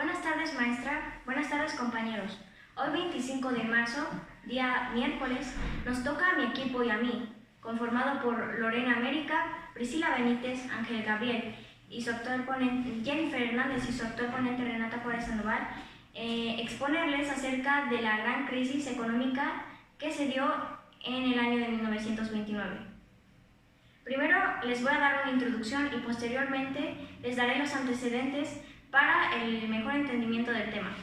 Buenas tardes, maestra. Buenas tardes, compañeros. Hoy, 25 de marzo, día miércoles, nos toca a mi equipo y a mí, conformado por Lorena América, Priscila Benítez, Ángel Gabriel y su actual ponente Jennifer Hernández y su actual ponente Renata Juárez Sandoval, exponerles acerca de la gran crisis económica que se dio en el año de 1929. Primero les voy a dar una introducción y posteriormente les daré los antecedentes para el mejor entendimiento del tema.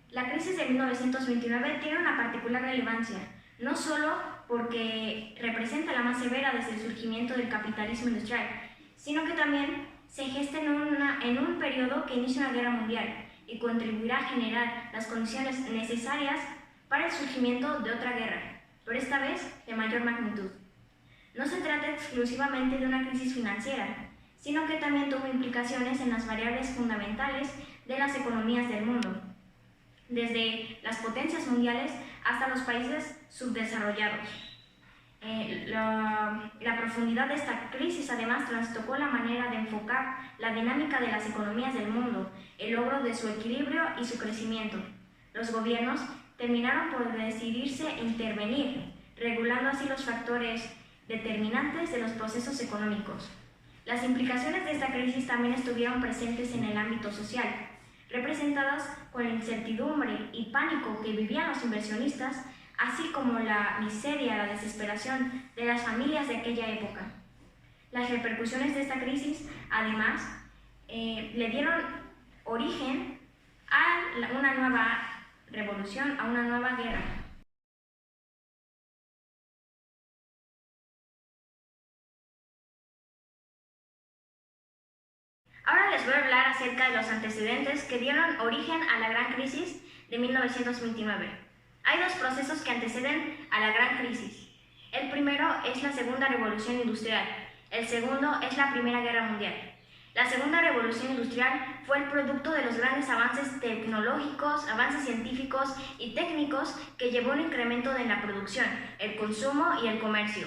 La crisis de 1929 tiene una particular relevancia, no solo porque representa la más severa desde el surgimiento del capitalismo industrial, sino que también se gesta en un periodo que inicia una guerra mundial y contribuirá a generar las condiciones necesarias para el surgimiento de otra guerra, pero esta vez de mayor magnitud. No se trata exclusivamente de una crisis financiera, sino que también tuvo implicaciones en las variables fundamentales de las economías del mundo, desde las potencias mundiales hasta los países subdesarrollados. La profundidad de esta crisis además trastocó la manera de enfocar la dinámica de las economías del mundo, el logro de su equilibrio y su crecimiento. Los gobiernos terminaron por decidirse a intervenir, regulando así los factores determinantes de los procesos económicos. Las implicaciones de esta crisis también estuvieron presentes en el ámbito social, representadas con la incertidumbre y pánico que vivían los inversionistas, así como la miseria, la desesperación de las familias de aquella época. Las repercusiones de esta crisis, además, le dieron origen a una nueva revolución, a una nueva guerra. Ahora les voy a hablar acerca de los antecedentes que dieron origen a la gran crisis de 1929. Hay dos procesos que anteceden a la gran crisis. El primero es la Segunda Revolución Industrial, el segundo es la Primera Guerra Mundial. La Segunda Revolución Industrial fue el producto de los grandes avances tecnológicos, avances científicos y técnicos que llevó a un incremento en la producción, el consumo y el comercio.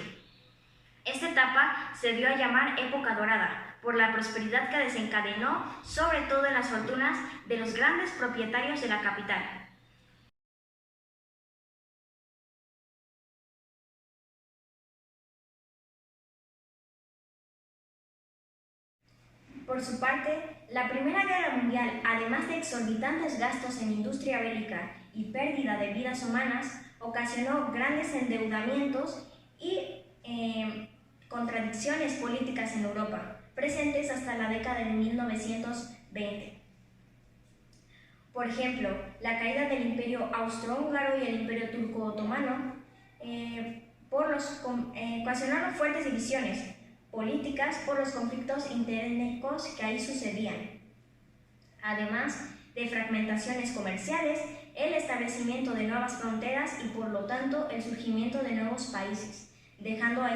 Esta etapa se dio a llamar Época Dorada, por la prosperidad que desencadenó, sobre todo en las fortunas de los grandes propietarios de la capital. Por su parte, la Primera Guerra Mundial, además de exorbitantes gastos en industria bélica y pérdida de vidas humanas, ocasionó grandes endeudamientos y contradicciones políticas en Europa, presentes hasta la década de 1920. Por ejemplo, la caída del Imperio Austrohúngaro y el Imperio Turco-Otomano ocasionaron fuertes divisiones políticas por los conflictos interétnicos que ahí sucedían, además de fragmentaciones comerciales, el establecimiento de nuevas fronteras y por lo tanto el surgimiento de nuevos países, dejando a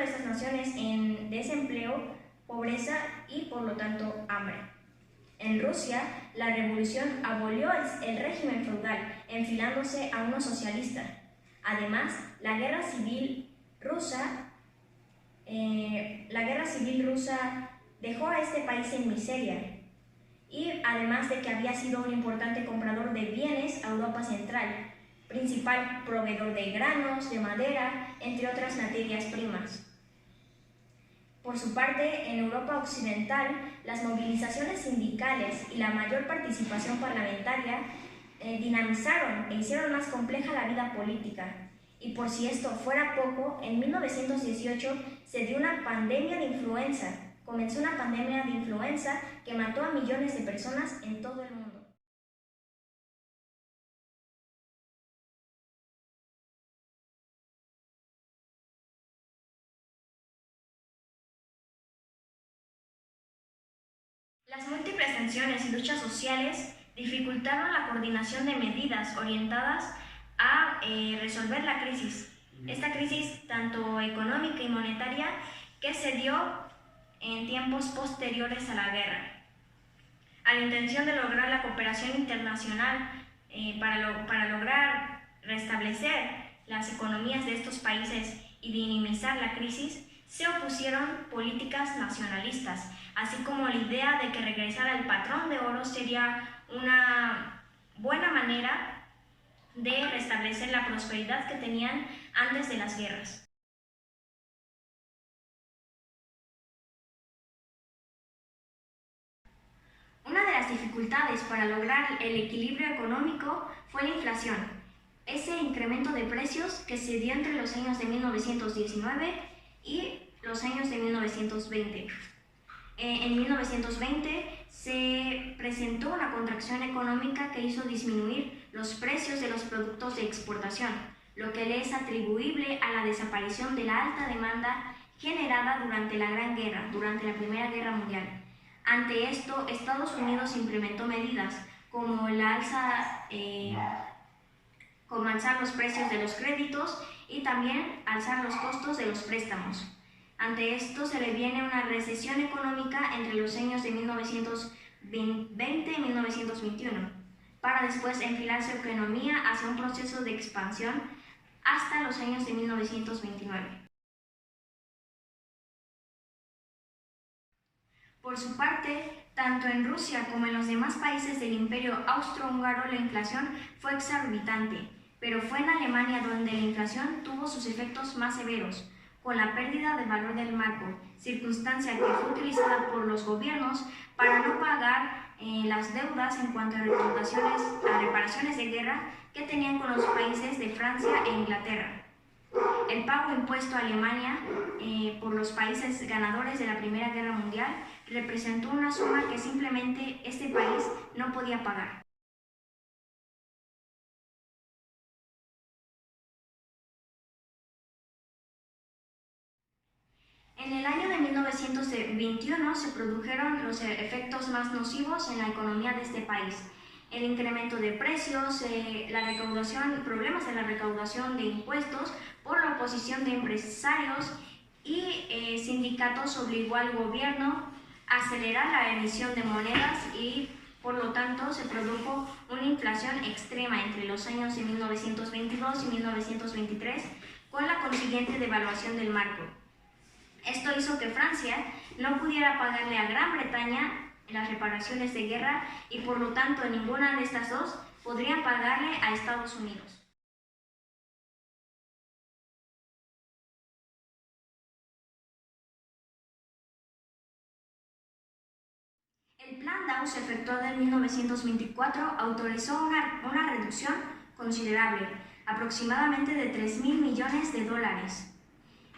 estas naciones en desempleo, pobreza y por lo tanto hambre. En Rusia, la revolución abolió el régimen feudal, enfilándose a uno socialista. Además, la guerra civil rusa dejó a este país en miseria, y además de que había sido un importante comprador de bienes a Europa Central, principal proveedor de granos, de madera, entre otras materias primas. Por su parte, en Europa Occidental, las movilizaciones sindicales y la mayor participación parlamentaria dinamizaron e hicieron más compleja la vida política. Y por si esto fuera poco, en 1918 se dio una pandemia de influenza. Comenzó una pandemia de influenza que mató a millones de personas en todo el mundo. Las múltiples tensiones y luchas sociales dificultaron la coordinación de medidas orientadas a resolver la crisis. Esta crisis, tanto económica y monetaria, que se dio en tiempos posteriores a la guerra. A la intención de lograr la cooperación internacional para lograr restablecer las economías de estos países y minimizar la crisis, se opusieron políticas nacionalistas, así como la idea de que regresar al patrón de oro sería una buena manera de restablecer la prosperidad que tenían antes de las guerras. Una de las dificultades para lograr el equilibrio económico fue la inflación, ese incremento de precios que se dio entre los años de 1919 y los años de 1920. En 1920 se presentó una contracción económica que hizo disminuir los precios de los productos de exportación, lo que le es atribuible a la desaparición de la alta demanda generada durante la Gran Guerra, durante la Primera Guerra Mundial. Ante esto, Estados Unidos implementó medidas como como alzar los precios de los créditos y también alzar los costos de los préstamos. Ante esto se le viene una recesión económica entre los años de 1920 y 1921, para después enfilar su economía hacia un proceso de expansión hasta los años de 1929. Por su parte, tanto en Rusia como en los demás países del Imperio Austrohúngaro la inflación fue exorbitante, pero fue en Alemania donde la inflación tuvo sus efectos más severos, con la pérdida del valor del marco, circunstancia que fue utilizada por los gobiernos para no pagar las deudas en cuanto a reparaciones de guerra que tenían con los países de Francia e Inglaterra. El pago impuesto a Alemania por los países ganadores de la Primera Guerra Mundial representó una suma que simplemente este país no podía pagar. En el año de 1921 se produjeron los efectos más nocivos en la economía de este país. El incremento de precios, problemas en la recaudación de impuestos por la oposición de empresarios y sindicatos obligó al gobierno a acelerar la emisión de monedas y por lo tanto se produjo una inflación extrema entre los años de 1922 y 1923 con la consiguiente devaluación del marco. Esto hizo que Francia no pudiera pagarle a Gran Bretaña las reparaciones de guerra y por lo tanto ninguna de estas dos podría pagarle a Estados Unidos. El Plan Dow se efectuó en 1924, autorizó una reducción considerable, aproximadamente de 3.000 millones de dólares.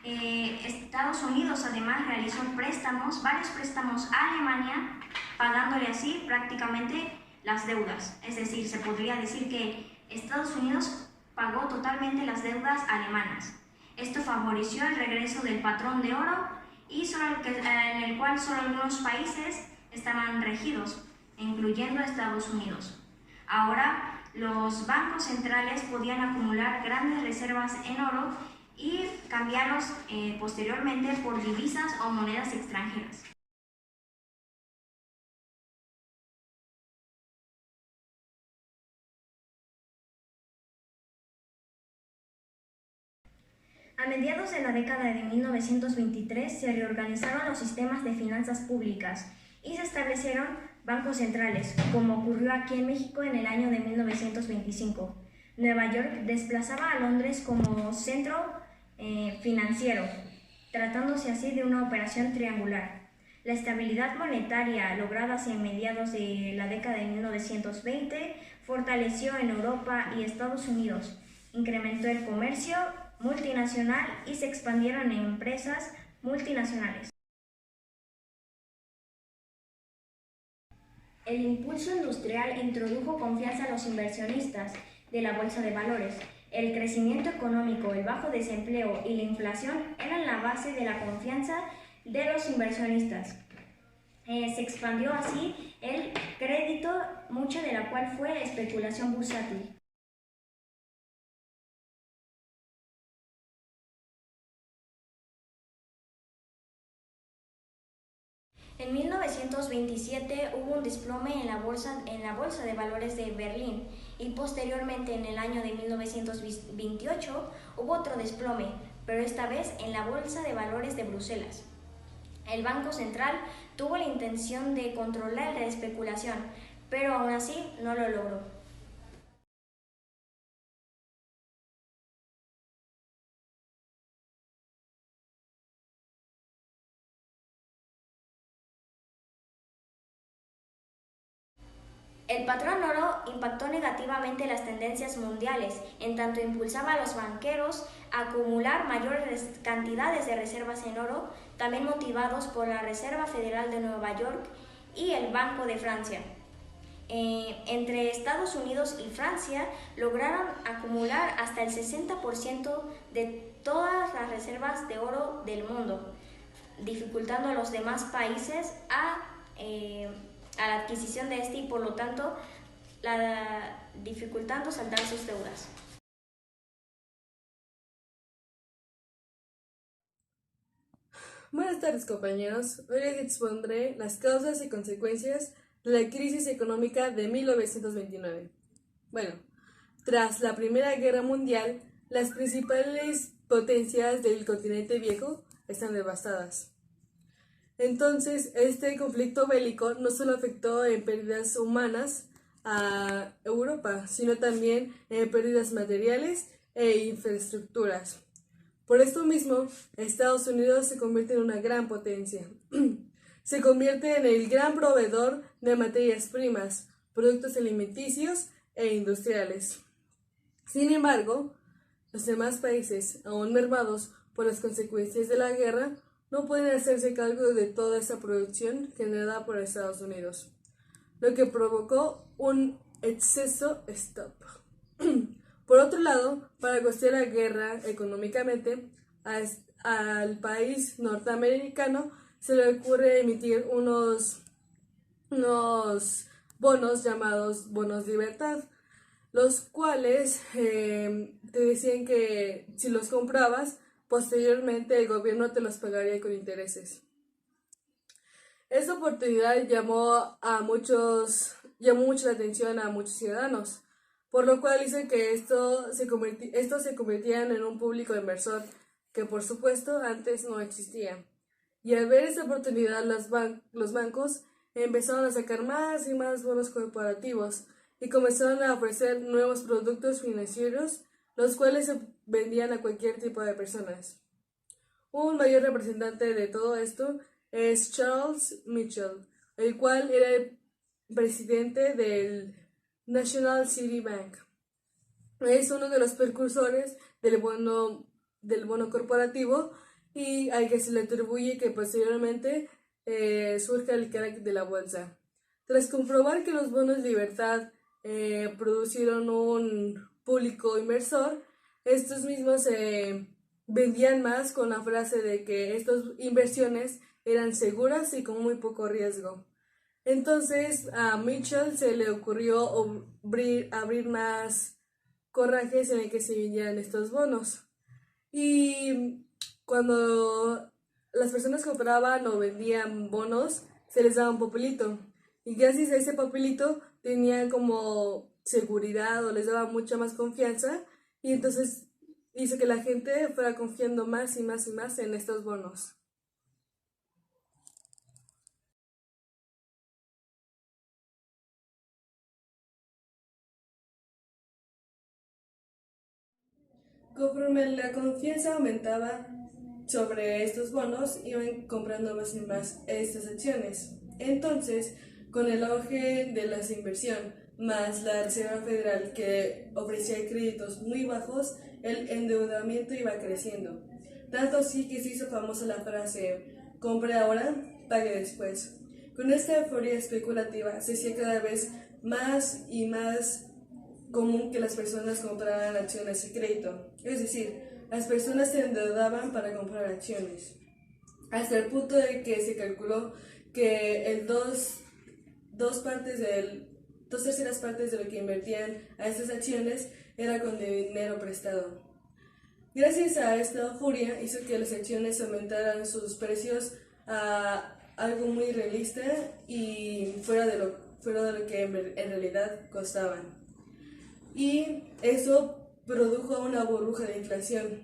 Estados Unidos además realizó varios préstamos a Alemania, pagándole así prácticamente las deudas. Es decir, se podría decir que Estados Unidos pagó totalmente las deudas alemanas. Esto favoreció el regreso del patrón de oro y en el cual solo algunos países estaban regidos, incluyendo Estados Unidos. Ahora, los bancos centrales podían acumular grandes reservas en oro y cambiarlos posteriormente por divisas o monedas extranjeras. A mediados de la década de 1923 se reorganizaron los sistemas de finanzas públicas y se establecieron bancos centrales, como ocurrió aquí en México en el año de 1925. Nueva York desplazaba a Londres como centro financiero, tratándose así de una operación triangular. La estabilidad monetaria lograda hacia mediados de la década de 1920 fortaleció en Europa y Estados Unidos, incrementó el comercio multinacional y se expandieron en empresas multinacionales. El impulso industrial introdujo confianza a los inversionistas de la bolsa de valores. El crecimiento económico, el bajo desempleo y la inflación eran la base de la confianza de los inversionistas. Se expandió así el crédito, mucha de la cual fue especulación bursátil. En 1927 hubo un desplome en la bolsa de valores de Berlín y posteriormente en el año de 1928 hubo otro desplome, pero esta vez en la Bolsa de Valores de Bruselas. El Banco Central tuvo la intención de controlar la especulación, pero aún así no lo logró. El patrón oro impactó negativamente las tendencias mundiales, en tanto impulsaba a los banqueros a acumular mayores cantidades de reservas en oro, también motivados por la Reserva Federal de Nueva York y el Banco de Francia. Entre Estados Unidos y Francia lograron acumular hasta el 60% de todas las reservas de oro del mundo, dificultando a los demás países a la adquisición de este y por lo tanto dificultando saldar sus deudas. Buenas tardes, compañeros. Hoy les expondré las causas y consecuencias de la crisis económica de 1929. Bueno, tras la Primera Guerra Mundial, las principales potencias del continente viejo están devastadas. Entonces, este conflicto bélico no solo afectó en pérdidas humanas a Europa, sino también en pérdidas materiales e infraestructuras. Por esto mismo, Estados Unidos se convierte en una gran potencia. Se convierte en el gran proveedor de materias primas, productos alimenticios e industriales. Sin embargo, los demás países, aún mermados por las consecuencias de la guerra, no pueden hacerse cargo de toda esa producción generada por Estados Unidos, lo que provocó un exceso stop. Por otro lado, para costear la guerra económicamente, al país norteamericano se le ocurre emitir unos bonos llamados bonos libertad, los cuales te decían que si los comprabas, posteriormente el gobierno te los pagaría con intereses. Esta oportunidad llamó mucho la atención a muchos ciudadanos, por lo cual hizo que estos se convirtieran en un público inversor que por supuesto antes no existía. Y al ver esta oportunidad, los bancos empezaron a sacar más y más bonos corporativos y comenzaron a ofrecer nuevos productos financieros, los cuales se vendían a cualquier tipo de personas. Un mayor representante de todo esto es Charles Mitchell, el cual era el presidente del National City Bank. Es uno de los precursores del bono corporativo y al que se le atribuye que posteriormente surja el crack de la bolsa. Tras comprobar que los bonos libertad produjeron un público inversor, estos mismos se vendían más con la frase de que estas inversiones eran seguras y con muy poco riesgo. Entonces a Mitchell se le ocurrió abrir más corrajes en el que se vendían estos bonos. Y cuando las personas compraban o vendían bonos, se les daba un papelito. Y gracias a ese papelito tenían como seguridad o les daba mucha más confianza. Y entonces hizo que la gente fuera confiando más y más y más en estos bonos. Conforme la confianza aumentaba sobre estos bonos, iban comprando más y más estas acciones. Entonces, con el auge de la inversión, más la Reserva Federal que ofrecía créditos muy bajos, el endeudamiento iba creciendo. Tanto así que se hizo famosa la frase, compre ahora, pague después. Con esta euforia especulativa se hacía cada vez más y más común que las personas compraran acciones de crédito, es decir, las personas se endeudaban para comprar acciones, hasta el punto de que se calculó que dos terceras partes de lo que invertían a estas acciones era con dinero prestado. Gracias a esta furia hizo que las acciones aumentaran sus precios a algo muy realista y fuera de lo que en realidad costaban. Y eso produjo una burbuja de inflación.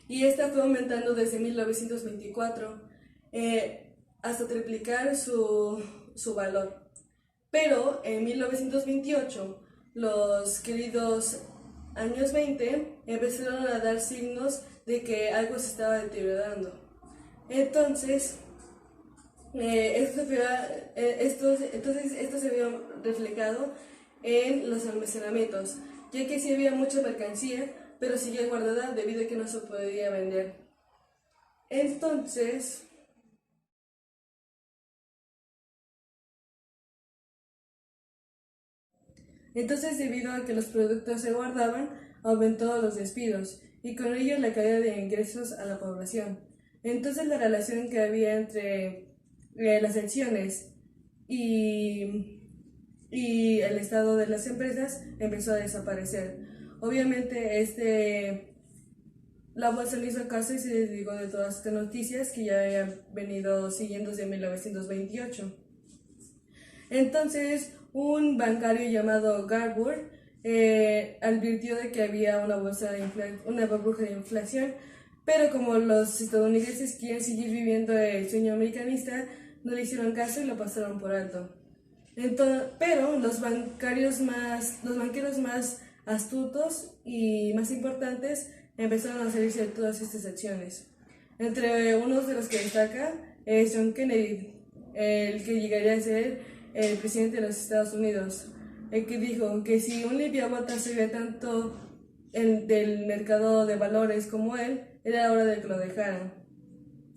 y esta fue aumentando desde 1924 hasta triplicar su valor. Pero en 1928, los queridos años 20 empezaron a dar signos de que algo se estaba deteriorando. Entonces, esto se vio reflejado en los almacenamientos, ya que sí había mucha mercancía, pero seguía guardada debido a que no se podía vender. Entonces, debido a que los productos se guardaban, aumentó los despidos y con ello la caída de ingresos a la población. Entonces, la relación que había entre las acciones y el estado de las empresas empezó a desaparecer. Obviamente, la bolsa le hizo caso y se desligó de todas estas noticias que ya habían venido siguiendo desde 1928. Entonces, un bancario llamado Garwood advirtió de que había una burbuja de inflación, pero como los estadounidenses quieren seguir viviendo el sueño americanista, no le hicieron caso y lo pasaron por alto. Pero los banqueros más astutos y más importantes empezaron a salirse de todas estas acciones. Entre unos de los que destaca es John Kennedy, el que llegaría a ser el presidente de los Estados Unidos, el que dijo que si un limpiabotas sabía tanto del mercado de valores como él, era hora de que lo dejaran.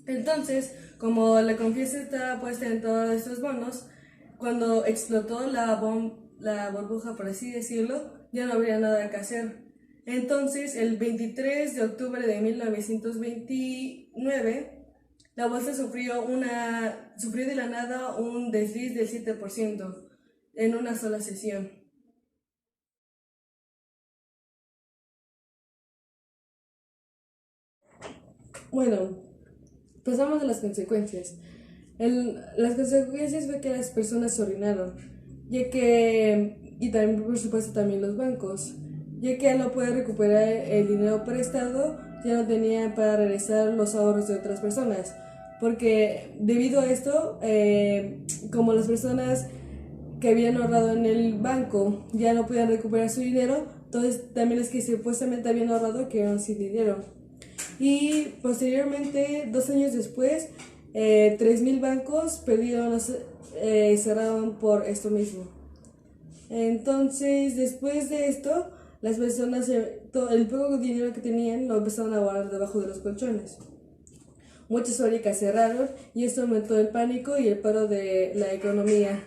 Entonces, como la confianza estaba puesta en todos estos bonos, cuando explotó la burbuja, por así decirlo, ya no habría nada que hacer. Entonces, el 23 de octubre de 1929, la bolsa sufrió de la nada un desliz del 7% en una sola sesión. Bueno, pasamos a las consecuencias. Las consecuencias fue que las personas se arruinaron, y también, por supuesto, también los bancos, ya que al no poder recuperar el dinero prestado, ya no tenían para regresar los ahorros de otras personas, porque debido a esto, como las personas que habían ahorrado en el banco ya no podían recuperar su dinero, entonces también los que supuestamente habían ahorrado quedaron sin dinero. Y posteriormente, 2 años después, 3.000 bancos cerraron por esto mismo. Entonces, después de esto, las personas, el poco dinero que tenían, lo empezaron a guardar debajo de los colchones. Muchas fábricas cerraron y esto aumentó el pánico y el paro de la economía.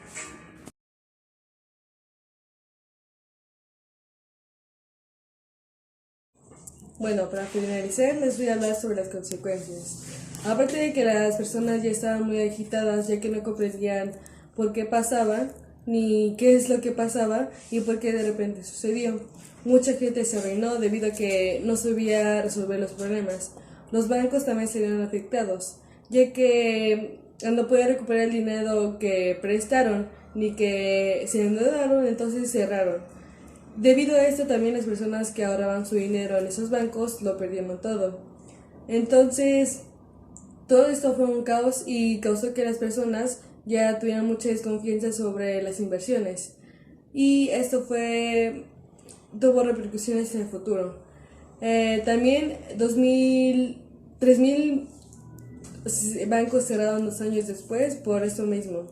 Bueno, para finalizar les voy a hablar sobre las consecuencias. Aparte de que las personas ya estaban muy agitadas, ya que no comprendían por qué pasaba, ni qué es lo que pasaba y por qué de repente sucedió. Mucha gente se arruinó debido a que no sabía resolver los problemas. Los bancos también se vieron afectados, ya que no podían recuperar el dinero que prestaron, ni que se endeudaron, entonces cerraron. Debido a esto, también las personas que ahorraban su dinero en esos bancos lo perdieron todo. Entonces, todo esto fue un caos y causó que las personas ya tuvieran mucha desconfianza sobre las inversiones. Y esto tuvo repercusiones en el futuro. También 3.000 bancos cerraron 2 años después por esto mismo.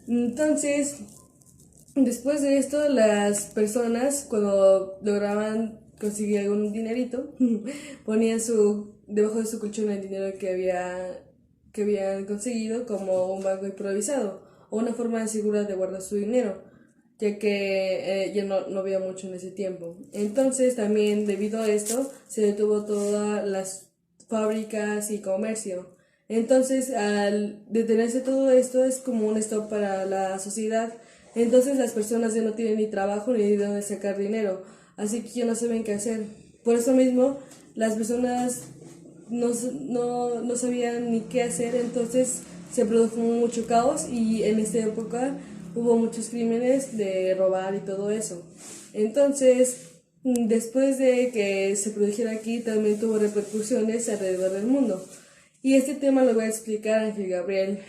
Entonces, después de esto, las personas, cuando lograban conseguir algún dinerito, ponían debajo de su colchón el dinero que habían conseguido como un banco improvisado o una forma segura de guardar su dinero, ya que ya no había mucho en ese tiempo. Entonces, también debido a esto, se detuvo todas las fábricas y comercio. Entonces, al detenerse todo esto, es como un stop para la sociedad. Entonces las personas ya no tienen ni trabajo ni de dónde sacar dinero, así que ya no saben qué hacer. Por eso mismo las personas no sabían ni qué hacer, entonces se produjo mucho caos y en esta época hubo muchos crímenes de robar y todo eso. Entonces Después de que se produjera aquí, también tuvo repercusiones alrededor del mundo. Y este tema lo voy a explicar, Ángel Gabriel,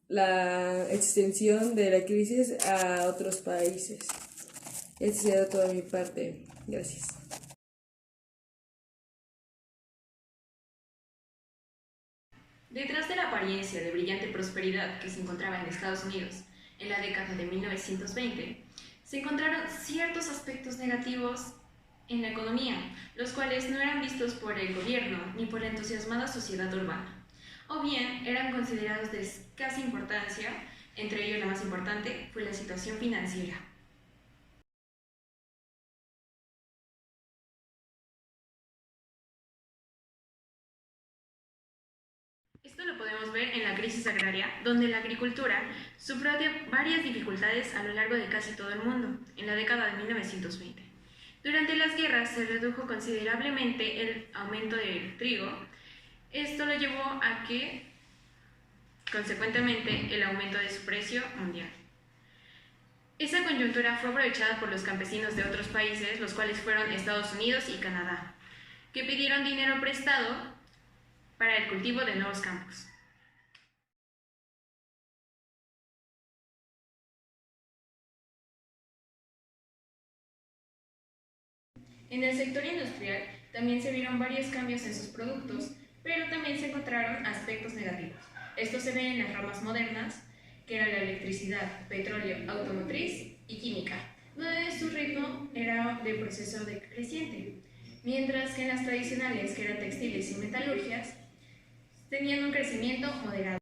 la extensión de la crisis a otros países. Esta sería toda mi parte. Gracias. Detrás de la apariencia de brillante prosperidad que se encontraba en Estados Unidos en la década de 1920, se encontraron ciertos aspectos negativos en la economía, los cuales no eran vistos por el gobierno ni por la entusiasmada sociedad urbana, o bien eran considerados de escasa importancia, entre ellos la más importante fue la situación financiera. Esto lo podemos ver en la crisis agraria, donde la agricultura sufrió varias dificultades a lo largo de casi todo el mundo, en la década de 1920. Durante las guerras se redujo considerablemente el aumento del trigo. Esto lo llevó a que, consecuentemente, el aumento de su precio mundial. Esa coyuntura fue aprovechada por los campesinos de otros países, los cuales fueron Estados Unidos y Canadá, que pidieron dinero prestado para el cultivo de nuevos campos. En el sector industrial también se vieron varios cambios en sus productos, pero también se encontraron aspectos negativos. Esto se ve en las ramas modernas, que era la electricidad, petróleo, automotriz y química, donde su ritmo era de proceso decreciente, mientras que en las tradicionales, que eran textiles y metalurgias, tenían un crecimiento moderado.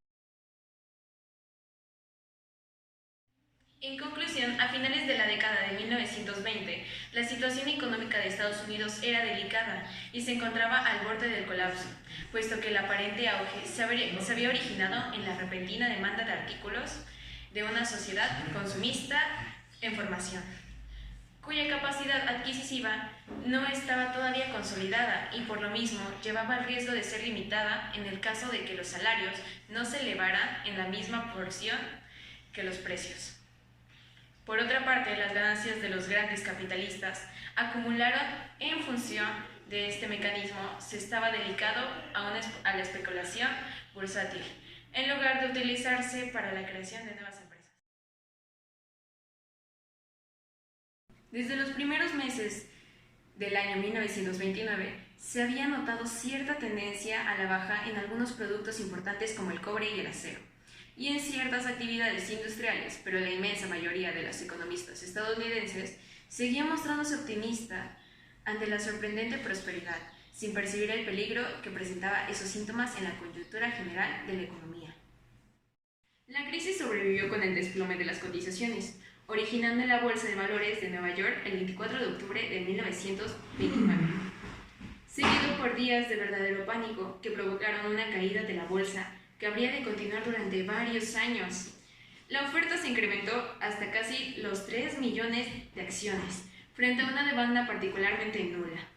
En conclusión, a finales de la década de 1920, la situación económica de Estados Unidos era delicada y se encontraba al borde del colapso, puesto que el aparente auge se había originado en la repentina demanda de artículos de una sociedad consumista en formación, cuya capacidad adquisitiva no estaba todavía consolidada y por lo mismo llevaba el riesgo de ser limitada en el caso de que los salarios no se elevaran en la misma proporción que los precios. Por otra parte, las ganancias de los grandes capitalistas acumularon en función de este mecanismo se estaba dedicado a la especulación bursátil, en lugar de utilizarse para la creación de nuevas empresas. Desde los primeros meses del año 1929, se había notado cierta tendencia a la baja en algunos productos importantes como el cobre y el acero, y en ciertas actividades industriales, pero la inmensa mayoría de los economistas estadounidenses seguía mostrándose optimista ante la sorprendente prosperidad, sin percibir el peligro que presentaba esos síntomas en la coyuntura general de la economía. La crisis sobrevivió con el desplome de las cotizaciones, originando en la Bolsa de Valores de Nueva York el 24 de octubre de 1929, seguido por días de verdadero pánico que provocaron una caída de la bolsa que habría de continuar durante varios años. La oferta se incrementó hasta casi los 3 millones de acciones, frente a una demanda particularmente nula.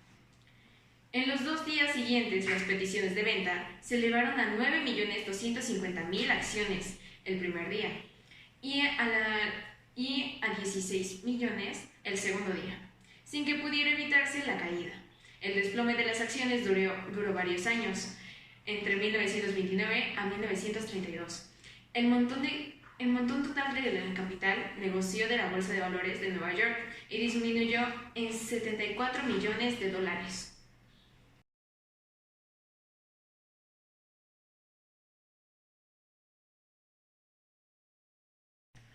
En los 2 días siguientes, las peticiones de venta se elevaron a 9.250.000 acciones el primer día y a 16 millones el segundo día, sin que pudiera evitarse la caída. El desplome de las acciones duró varios años, entre 1929 a 1932. El montón total del capital negoció de la Bolsa de Valores de Nueva York y disminuyó en 74 millones de dólares.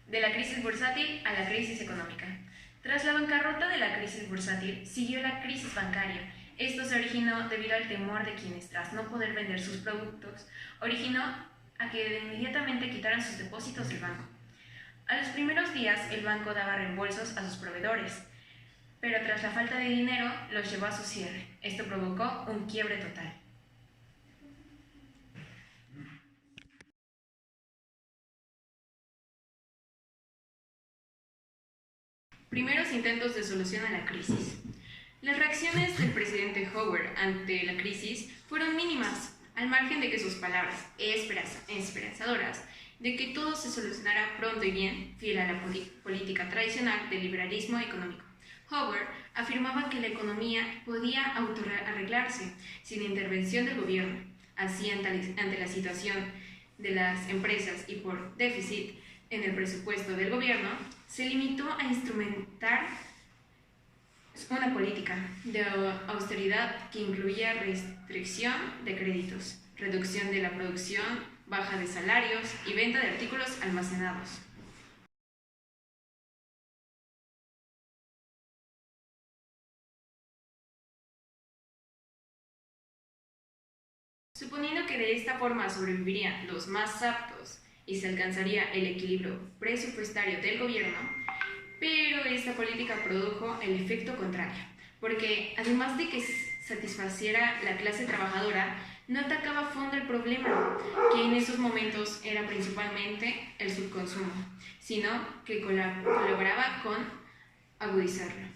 De la crisis bursátil a la crisis económica. Tras la bancarrota de la crisis bursátil, siguió la crisis bancaria. Esto se originó debido al temor de quienes, tras no poder vender sus productos, originó a que inmediatamente quitaran sus depósitos del banco. A los primeros días, el banco daba reembolsos a sus proveedores, pero tras la falta de dinero, los llevó a su cierre. Esto provocó un quiebre total. Primeros intentos de solución a la crisis. Las reacciones del presidente Howard ante la crisis fueron mínimas, al margen de que sus palabras esperanzadoras de que todo se solucionará pronto y bien, fiel a la política tradicional del liberalismo económico. Howard afirmaba que la economía podía autoarreglarse sin intervención del gobierno. Así, ante la situación de las empresas y por déficit en el presupuesto del gobierno, se limitó a instrumentar una política de austeridad que incluía restricción de créditos, reducción de la producción, baja de salarios y venta de artículos almacenados. Suponiendo que de esta forma sobrevivirían los más aptos y se alcanzaría el equilibrio presupuestario del gobierno, pero esta política produjo el efecto contrario, porque además de que satisfaciera la clase trabajadora, no atacaba a fondo el problema, que en esos momentos era principalmente el subconsumo, sino que colaboraba con agudizarlo.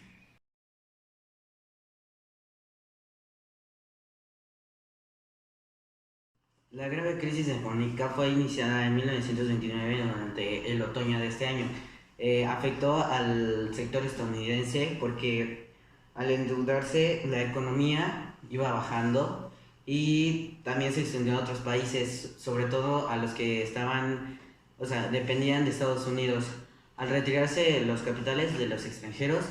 La grave crisis económica fue iniciada en 1929 durante el otoño de este año. Afectó al sector estadounidense porque al endeudarse la economía iba bajando y también se extendió a otros países, sobre todo a los que dependían de Estados Unidos. Al retirarse los capitales de los extranjeros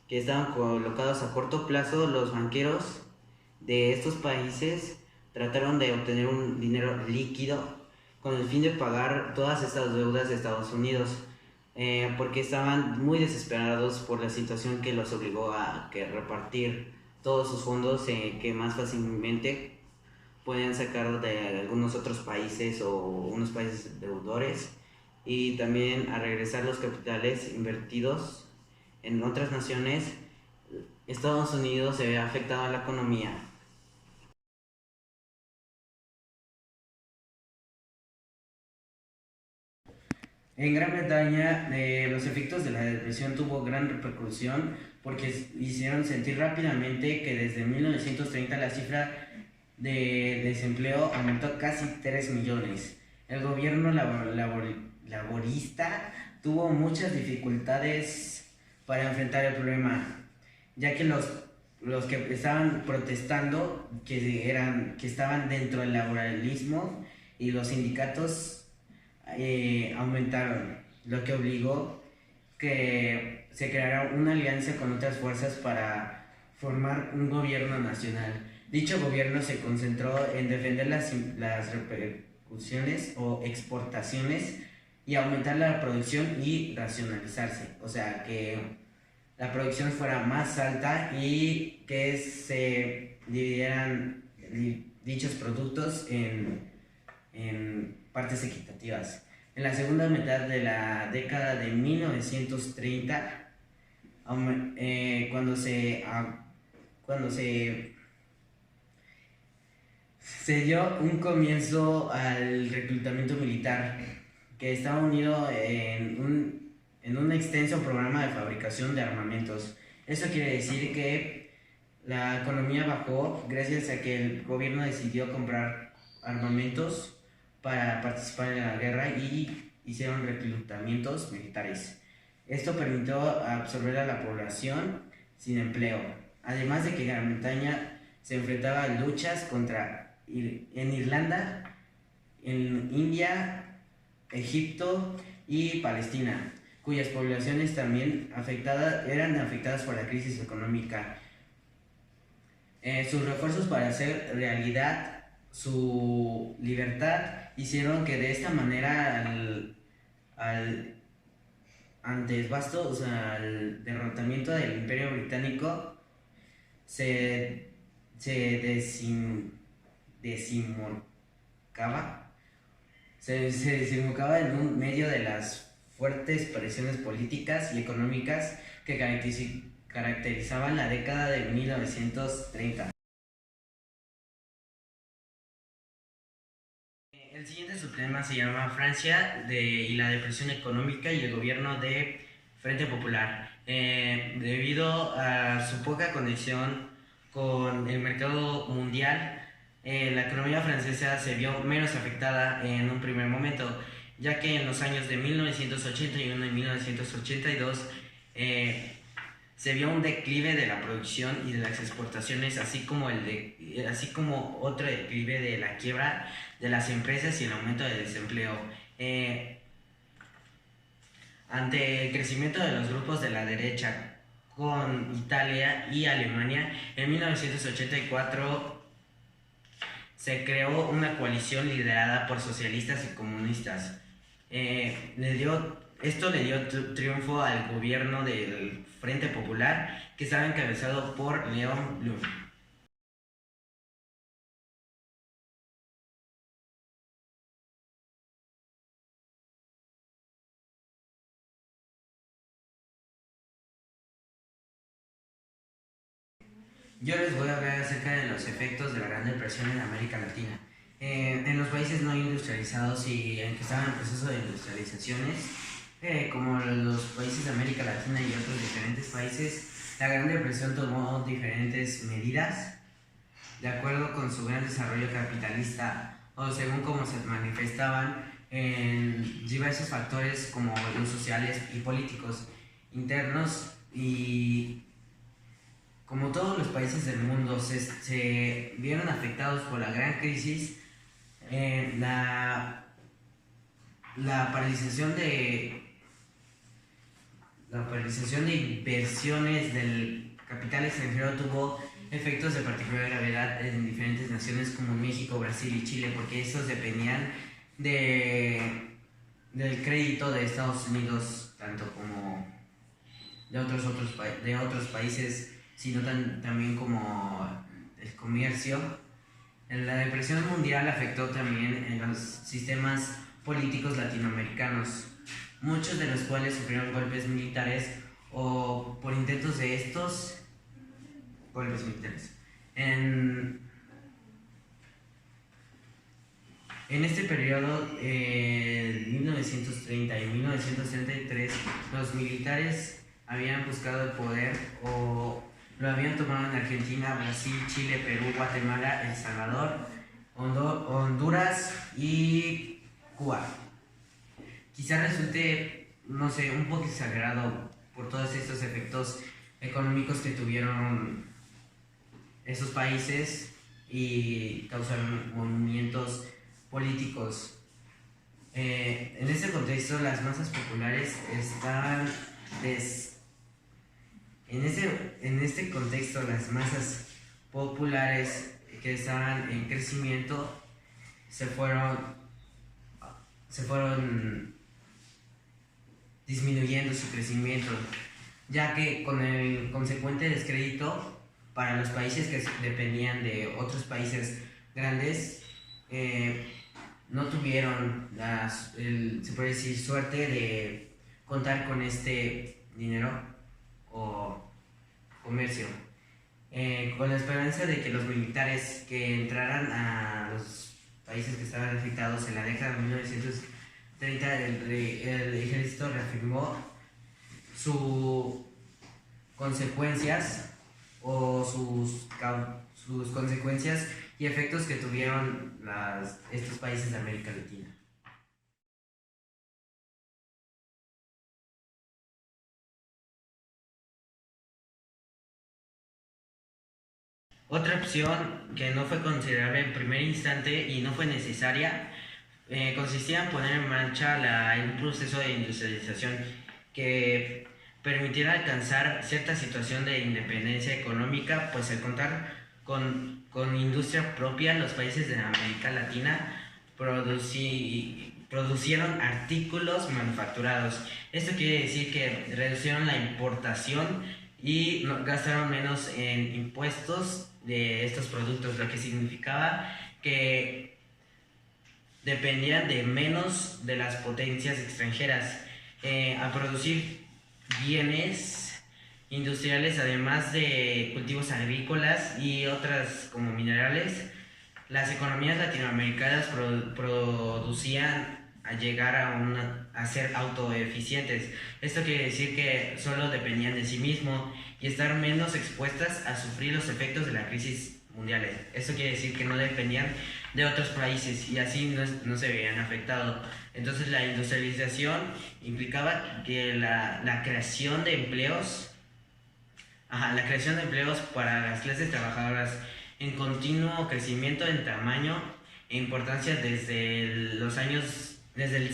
que estaban colocados a corto plazo, los banqueros de estos países trataron de obtener un dinero líquido con el fin de pagar todas estas deudas de Estados Unidos, porque estaban muy desesperados por la situación que los obligó a repartir todos sus fondos que más fácilmente podían sacar de algunos otros países o unos países deudores, y también a regresar los capitales invertidos en otras naciones. Estados Unidos se ve afectado a la economía. En Gran Bretaña, los efectos de la depresión tuvo gran repercusión porque hicieron sentir rápidamente que desde 1930 la cifra de desempleo aumentó a casi 3 millones. El gobierno laborista tuvo muchas dificultades para enfrentar el problema, ya que los que estaban protestando, que estaban dentro del laboralismo, y los sindicatos aumentaron, lo que obligó que se creara una alianza con otras fuerzas para formar un gobierno nacional. Dicho gobierno se concentró en defender las repercusiones o exportaciones y aumentar la producción y racionalizarse, o sea, que la producción fuera más alta y que se dividieran dichos productos en partes equitativas. En la segunda mitad de la década de 1930, cuando se dio un comienzo al reclutamiento militar, que estaba unido en un extenso programa de fabricación de armamentos. Eso quiere decir que la economía bajó gracias a que el gobierno decidió comprar armamentos para participar en la guerra y hicieron reclutamientos militares. Esto permitió absorber a la población sin empleo, además de que Gran Bretaña se enfrentaba a luchas en Irlanda, en India, Egipto y Palestina, cuyas poblaciones también eran afectadas por la crisis económica. Sus refuerzos para hacer realidad su libertad hicieron que de esta manera ante el derrotamiento del Imperio Británico se desembarcaba en un medio de las fuertes presiones políticas y económicas que caracterizaban la década de 1930. El siguiente subtema se llama Francia y la depresión económica y el gobierno de Frente Popular. Debido a su poca conexión con el mercado mundial, la economía francesa se vio menos afectada en un primer momento, ya que en los años de 1981 y 1982 se vio un declive de la producción y de las exportaciones, así como otro declive de la quiebra de las empresas y el aumento del desempleo. Ante el crecimiento de los grupos de la derecha con Italia y Alemania, en 1984 se creó una coalición liderada por socialistas y comunistas. Esto le dio triunfo al gobierno del Frente Popular, que estaba encabezado por Leon Blum. Yo les voy a hablar acerca de los efectos de la Gran Depresión en América Latina. En los países no industrializados y en que estaban en proceso de industrializaciones, como los países de América Latina y otros diferentes países, la Gran Depresión tomó diferentes medidas de acuerdo con su gran desarrollo capitalista o según cómo se manifestaban en diversos factores como los sociales y políticos internos. Y como todos los países del mundo se vieron afectados por la gran crisis, la paralización de inversiones del capital extranjero tuvo efectos de particular gravedad en diferentes naciones como México, Brasil y Chile, porque estos dependían del crédito de Estados Unidos, tanto como de otros países, sino también como el comercio. La depresión mundial afectó también en los sistemas políticos latinoamericanos, muchos de los cuales sufrieron golpes militares o por intentos de estos golpes militares. En este periodo, 1930 y 1933, los militares habían buscado el poder o lo habían tomado en Argentina, Brasil, Chile, Perú, Guatemala, El Salvador, Honduras y Cuba. Quizá resulte, no sé, un poco exagerado por todos estos efectos económicos que tuvieron esos países y causaron movimientos políticos. En este contexto, las masas populares estaban en este contexto, las masas populares que estaban en crecimiento se fueron disminuyendo su crecimiento, ya que con el consecuente descrédito para los países que dependían de otros países grandes, no tuvieron se puede decir, suerte de contar con este dinero o comercio, con la esperanza de que los militares que entraran a los países que estaban afectados en la década de 1930, el ejército reafirmó sus consecuencias o sus consecuencias y efectos que tuvieron estos países de América Latina. Otra opción que no fue considerable en primer instante y no fue necesaria consistía en poner en marcha un proceso de industrialización que permitiera alcanzar cierta situación de independencia económica, pues al contar con industria propia, los países de América Latina producieron artículos manufacturados. Esto quiere decir que reducieron la importación y gastaron menos en impuestos de estos productos, lo que significaba que dependían de menos de las potencias extranjeras. A producir bienes industriales, además de cultivos agrícolas y otras como minerales, las economías latinoamericanas producían a llegar a ser autoeficientes. Esto quiere decir que solo dependían de sí mismos y estar menos expuestas a sufrir los efectos de la crisis mundial. Esto quiere decir que no dependían de otros países y así no se veían afectados. Entonces la industrialización implicaba que la creación de empleos la creación de empleos para las clases trabajadoras en continuo crecimiento en tamaño e importancia desde el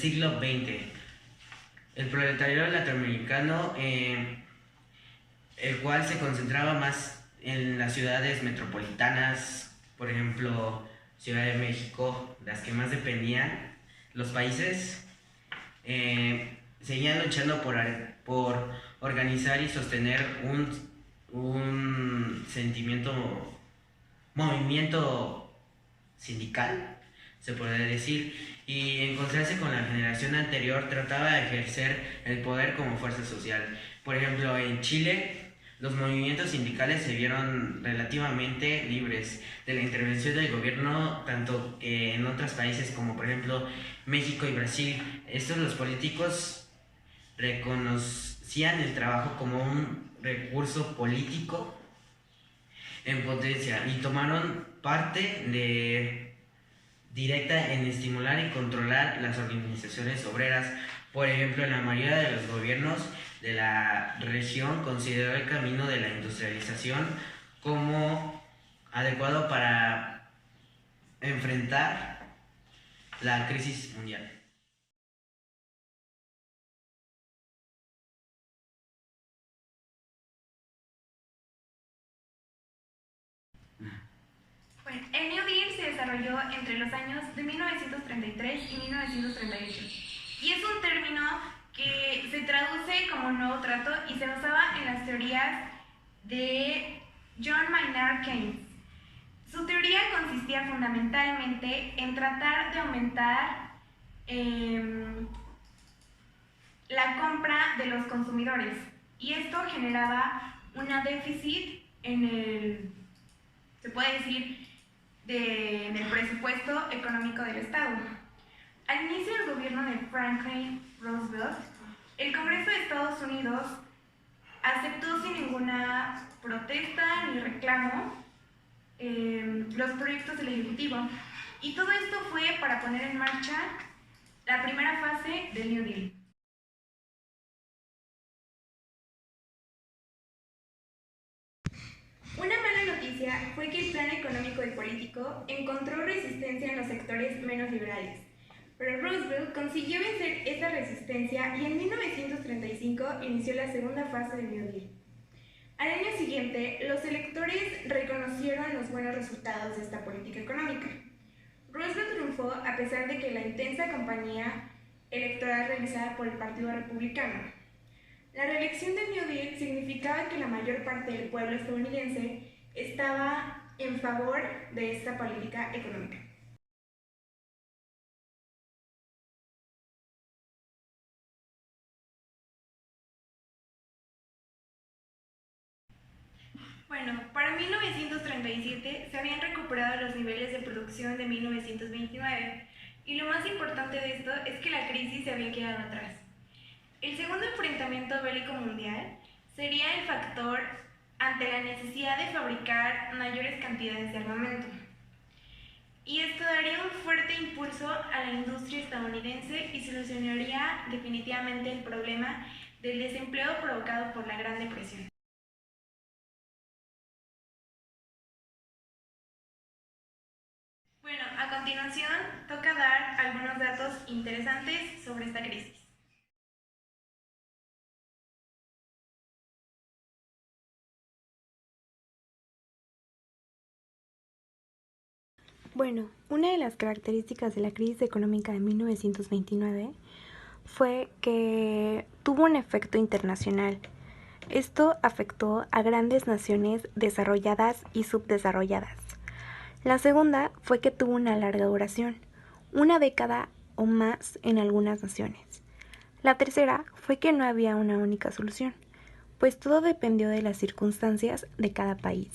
siglo XX. El proletariado latinoamericano, el cual se concentraba más en las ciudades metropolitanas, por ejemplo, Ciudad de México, las que más dependían los países, seguían luchando por organizar y sostener un movimiento sindical, se podría decir, y encontrarse con la generación anterior trataba de ejercer el poder como fuerza social. Por ejemplo, en Chile, los movimientos sindicales se vieron relativamente libres de la intervención del gobierno, tanto en otros países como por ejemplo México y Brasil. Los políticos reconocían el trabajo como un recurso político en potencia y tomaron parte directa en estimular y controlar las organizaciones obreras. Por ejemplo, la mayoría de los gobiernos de la región consideró el camino de la industrialización como adecuado para enfrentar la crisis mundial. Bueno, el New Deal se desarrolló entre los años de 1933 y 1938 y es un término que se traduce como un nuevo trato y se basaba en las teorías de John Maynard Keynes. Su teoría consistía fundamentalmente en tratar de aumentar la compra de los consumidores y esto generaba una déficit se puede decir, en el presupuesto económico del Estado. Al inicio del gobierno de Franklin Roosevelt, el Congreso de Estados Unidos aceptó sin ninguna protesta ni reclamo los proyectos del Ejecutivo y todo esto fue para poner en marcha la primera fase del New Deal. Una mala noticia fue que el plan económico y político encontró resistencia en los sectores menos liberales, pero Roosevelt consiguió vencer esa resistencia y en 1935 inició la segunda fase del New Deal. Al año siguiente, los electores reconocieron los buenos resultados de esta política económica. Roosevelt triunfó a pesar de que la intensa campaña electoral realizada por el Partido Republicano. La reelección del New Deal significaba que la mayor parte del pueblo estadounidense estaba en favor de esta política económica. Bueno, para 1937 se habían recuperado los niveles de producción de 1929 y lo más importante de esto es que la crisis se había quedado atrás. El segundo enfrentamiento bélico mundial sería el factor ante la necesidad de fabricar mayores cantidades de armamento. Y esto daría un fuerte impulso a la industria estadounidense y solucionaría definitivamente el problema del desempleo provocado por la Gran Depresión. Bueno, a continuación toca dar algunos datos interesantes sobre esta crisis. Bueno, una de las características de la crisis económica de 1929 fue que tuvo un efecto internacional. Esto afectó a grandes naciones desarrolladas y subdesarrolladas. La segunda fue que tuvo una larga duración, una década o más en algunas naciones. La tercera fue que no había una única solución, pues todo dependió de las circunstancias de cada país.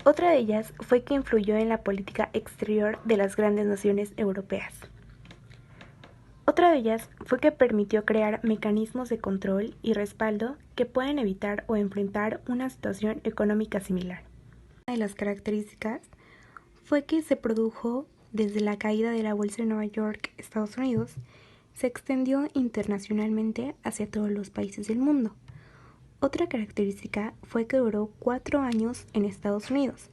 Otra de ellas fue que influyó en la política exterior de las grandes naciones europeas. Otra de ellas fue que permitió crear mecanismos de control y respaldo que pueden evitar o enfrentar una situación económica similar. Una de las características fue que se produjo desde la caída de la Bolsa de Nueva York, Estados Unidos, se extendió internacionalmente hacia todos los países del mundo. Otra característica fue que duró 4 años en Estados Unidos.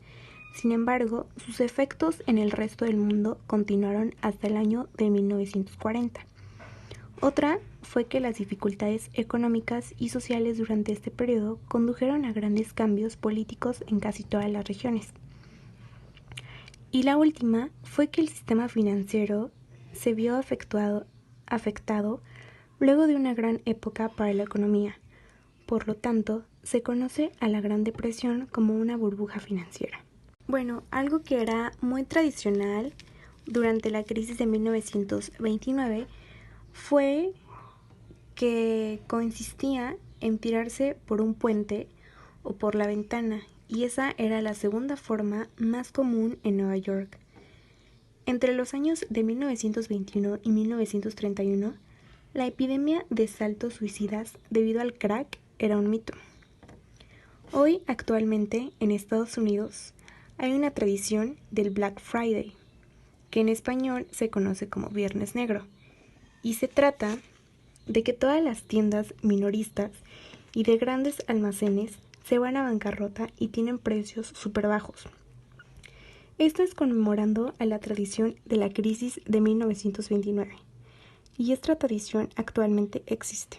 Sin embargo, sus efectos en el resto del mundo continuaron hasta el año de 1940. Otra fue que las dificultades económicas y sociales durante este periodo condujeron a grandes cambios políticos en casi todas las regiones. Y la última fue que el sistema financiero se vio afectado luego de una gran época para la economía. Por lo tanto, se conoce a la Gran Depresión como una burbuja financiera. Bueno, algo que era muy tradicional durante la crisis de 1929 fue que consistía en tirarse por un puente o por la ventana, y esa era la segunda forma más común en Nueva York. Entre los años de 1921 y 1931, la epidemia de saltos suicidas debido al crack era un mito. Hoy, actualmente, en Estados Unidos, hay una tradición del Black Friday, que en español se conoce como Viernes Negro, y se trata de que todas las tiendas minoristas y de grandes almacenes se van a bancarrota y tienen precios súper bajos. Esto es conmemorando a la tradición de la crisis de 1929, y esta tradición actualmente existe.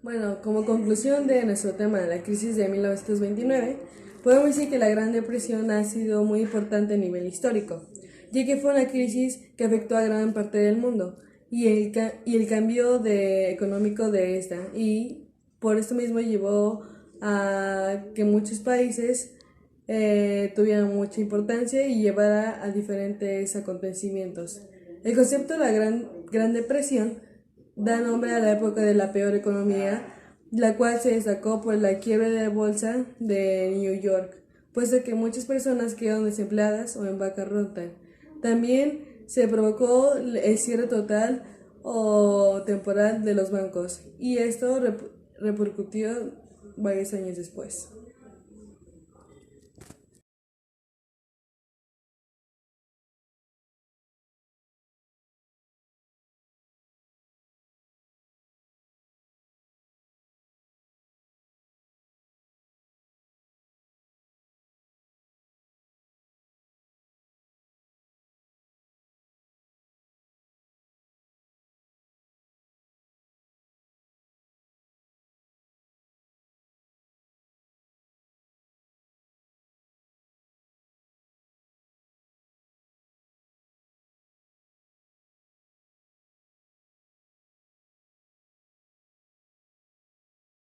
Bueno, como conclusión de nuestro tema de la crisis de 1929, podemos decir que la Gran Depresión ha sido muy importante a nivel histórico, ya que fue una crisis que afectó a gran parte del mundo y el cambio económico de esta, y por esto mismo llevó a que muchos países tuvieran mucha importancia y llevara a diferentes acontecimientos. El concepto de la Gran Depresión da nombre a la época de la peor economía, la cual se destacó por la quiebra de la bolsa de New York, puesto que muchas personas quedaron desempleadas o en bancarrota. También se provocó el cierre total o temporal de los bancos, y esto repercutió varios años después.